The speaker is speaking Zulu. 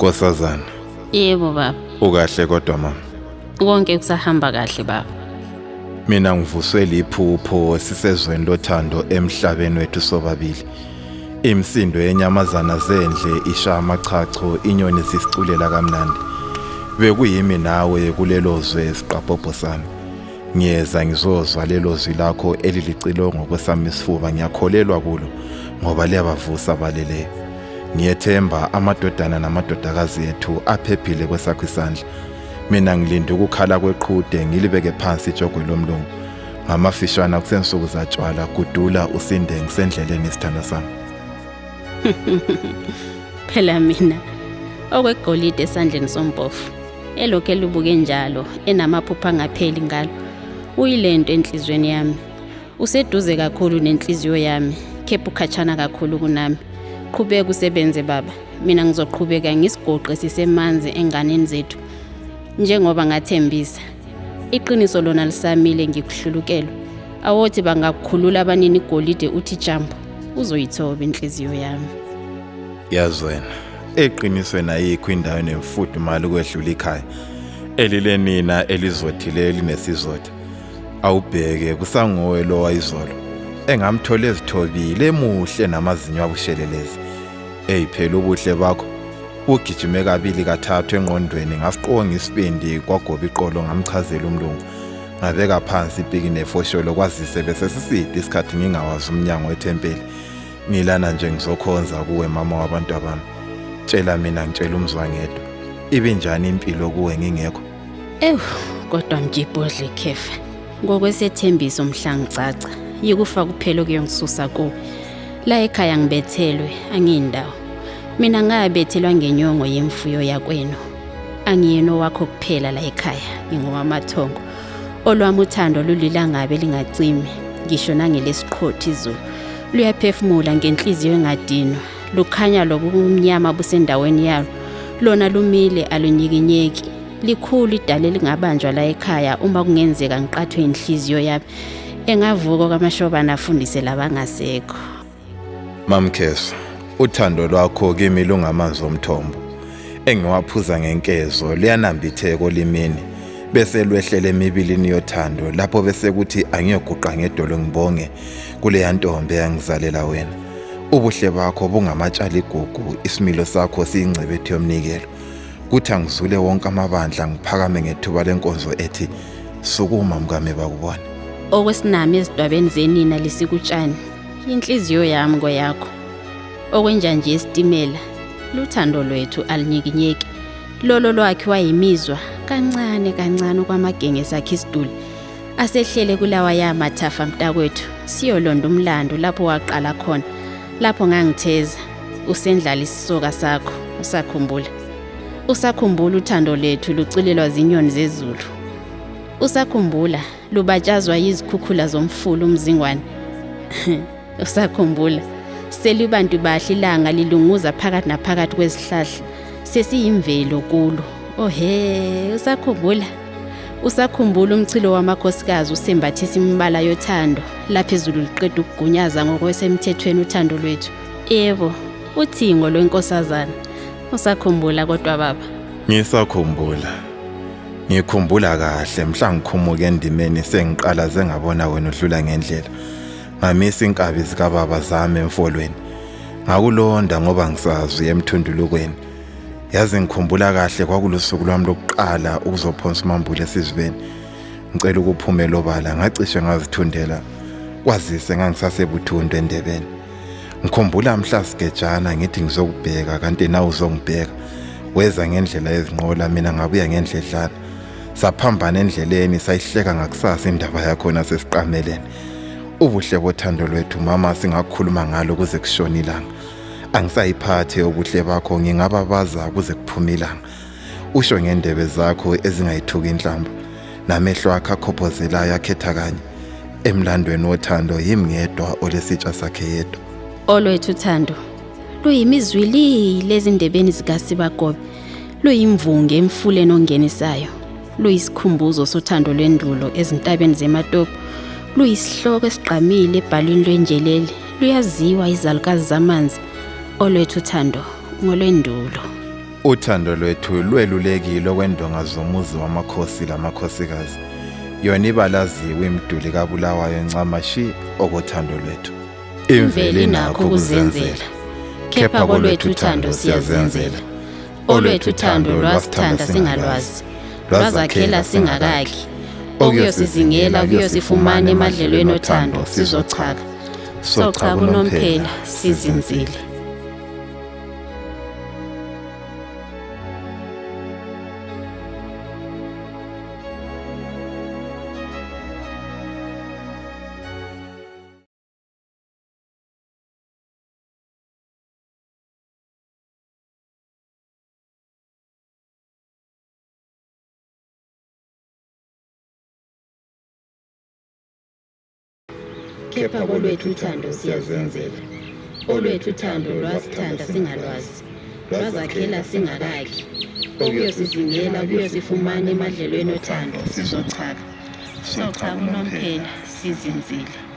Nkosazana, Yebo baba. ukahle kodwa mama. Konke kusahamba kahle baba. Mina ngivuswe liphupho sisezweni lothando emhlabeni wethu sobabili. Imsindo yenyamazana zendle ishaya amachacho, inyoni sisiculela kamnandi. Bekuyimi nawe kulelo zwe esiqaphobo sami. Ngiyeza ngizozwa lelo zwi lakho elilicilongo kwesami isifuba, ngiyakholelwa kulo ngoba liyabavusa abaleleyo. Ngiyethemba amadodana namadodakazi ethu aphephile kwesakho isandla. Mina ngilinda ukukhala kweqhude ngilibeke phansi ijogwe lomlungu. Ngamafishwana kusensuku zatshwala kudula usinde ngisendleleni isithanda sami. Phela mina okwegolide esandleni sompofu elokhu elubuke njalo enamaphupha angapheli ngalo. Uyilento enhlizweni yami. Useduze kakhulu nenhliziyo yami, kepha ukhatshana kakhulu kunami. Qhubeka usebenze baba. Mina ngizoqhubeka ngisigoqe sisemanzi enganeni zethu. Njengoba ngathembisa, iqiniso lona lisamile ngikuhlulukelo. Awothi bangakukhulula abanini igolide uthi jambo, uzoyithoba inhliziyo yami. Yazi wena, eqinisweni ayikho indawo nemfudumalo kwedlula ikhaya. Elilenina elizothile linesizotha. Awubheke kusangowe lo wayizolo. Engamthola ezithobile emuhle namazinyo abushelelezi. Phela ubuhle bakho ugijime kabili kathathu engqondweni, ngasiqonga isibindi kwagoba iqolo ngamchazela umlungu. Ngabeka phansi ipiki nefosholo kwazise bese siside isikhathi ngingawazi umnyango wethempeli. Ngilana nje ngizokhonza kuwe mama wabantu abami. Tshela mina ngitshela umzwangedwa. Ibinjani impilo kuwe ngingekho? Kodwa mjibhodle Khefa. Ngokwesethembiso mhlangicaca, yikufa kuphela kuyongisusa ku. La ekhaya ngibethelwe, angiyindawo. Mina ngabethelwa ngenyongo yemfuyo yakwenu. Angiyeno wakho kuphela la ekhaya, ngingowamathongo. Olwami uthando lulilangabe lingacimi, ngisho nangelesiqhothi izulu. Luyaphefumula ngenhliziyo engadinwa, lukhanya lokumnyama busendaweni yalo. Lona lumile alunyikinyeki. Likhulu idale lingabanjwa la ekhaya uma kungenzeka ngiqathwe inhliziyo yami. Engavuka kwamashobana afundise labangasekho. Mamkheso, uthando lwakho kimi lungamanzi omthombo. Engiwaphuza ngenkezo liyanambitheka olimini. Bese lwehlele emibilini yothando lapho bese kuthi angiyoguqa ngedolo ngibonge kule yantombi yangizalela wena. Ubuhle bakho bungamatshali igugu, isimilo sakho siyingcebethu yomnikelo. Kuthi angizule wonke amabandla ngiphakame ngethuba lenkonzo ethi sukuma mkame bakubona. Okwesinami ezidwabeni zenina lisikutshani, inhliziyo yami ngoyakho. Okwenja nje isitimela, luthando lwethu alinyikinyeki. Lolo lwakhe wayimizwa kancane kancane kwamagenge sakhe isiduli. Asehlele kulawa yamathafa mntakwethu, siyolonda umlando lapho waqala khona. Lapho ngangitheza, usendlala isisoka sakho, usakhumbula. Usakhumbula uthando lethu lucilelwa zinyoni zezulu. Usakhumbula lubatshazwa yizikhukhula zomfulu umzingwane. Usakhumbula selibantu bahle ilanga lilunguza phakathi naphakathi kwezihlahla. Sesiyimvelo kulo. Usakhumbula. Usakhumbula umchilo wamakhosikazi usembathisa imibala yothando lapha ezulu liqeda ukugunyaza ngokwesemthethweni uthando lwethu. Yebo, uthingo lwenkosazana. Usakhumbula kodwa baba? Ngisakhumbula. Ngikhumbula kahle mhla ngikhumuka endimeni sengiqala zengabona wena udlula ngendlela. Ngamisa inkabi zikababa zami emfolweni. Ngakulonda ngoba ngisazi emthundulukweni. Yazi ngikhumbula kahle kwakulusuku lwami lokuqala ukuzophonsa umambule esizweni. Ngicela ukuphumela obala ngacishe ngazithundela. Kwazise ngangisasebuthundu endebeni. Ngikhumbula mhla sigejana ngithi ngizokubheka kanti nawe uzongibheka. Weza ngendlela ezinqola mina ngabuya ngendledlana. Saphambana endleleni sayihleka ngakusasa indaba yakho nasesiqamelene. Ubuhle bothando lwethu mama singakhuluma ngalo kuze kushona ilanga. Angisayiphathe ubuhle bakho ngingababaza kuze kuphume ilanga. Usho ngendebe zakho ezingayithuki inhlamba. Namehlo akho akhophozelayo akhetha kanye. Emlandweni wothando yimngedwa olesitsha sakhe yedwa. Olwethu uthando luyimizwili lezi ndebeni zikaSibagobe. Luyimvunge emfuleni ongenisayo. Luyisikhumbuzo sothando lwendulo ezintabeni zeMatopo. Luyisihloko esiqamile ebhalweni lwenjelele. Luyaziwa izalukazi zamanzi. Olwethu uthando ngolwendulo. Uthando lwethu lwelulekile okwendonga zomuzi wamakhosi lamakhosikazi. Yona ibalaziwe imiduli kaBulawayo ncamashi okothando lwethu. Imvelo inakho ukuzenzela, kepha kolwethu uthando siyazenzela. Olwethu uthando lwasithanda singalwazi, lwazakhela singakakhi. Okuyosizingela kuyosifumana emadlelweni othando sizochaka. Sochaka unomphela sizinzile. Kepha kolwethu uthando siyazenzela. Olwethu uthando lwasithanda singalwazi, lwazakhela singakakhi. Okuyosizingela kuyosifumana emadlelweni othando sizochaka. Sochaka unomphela sizinzile.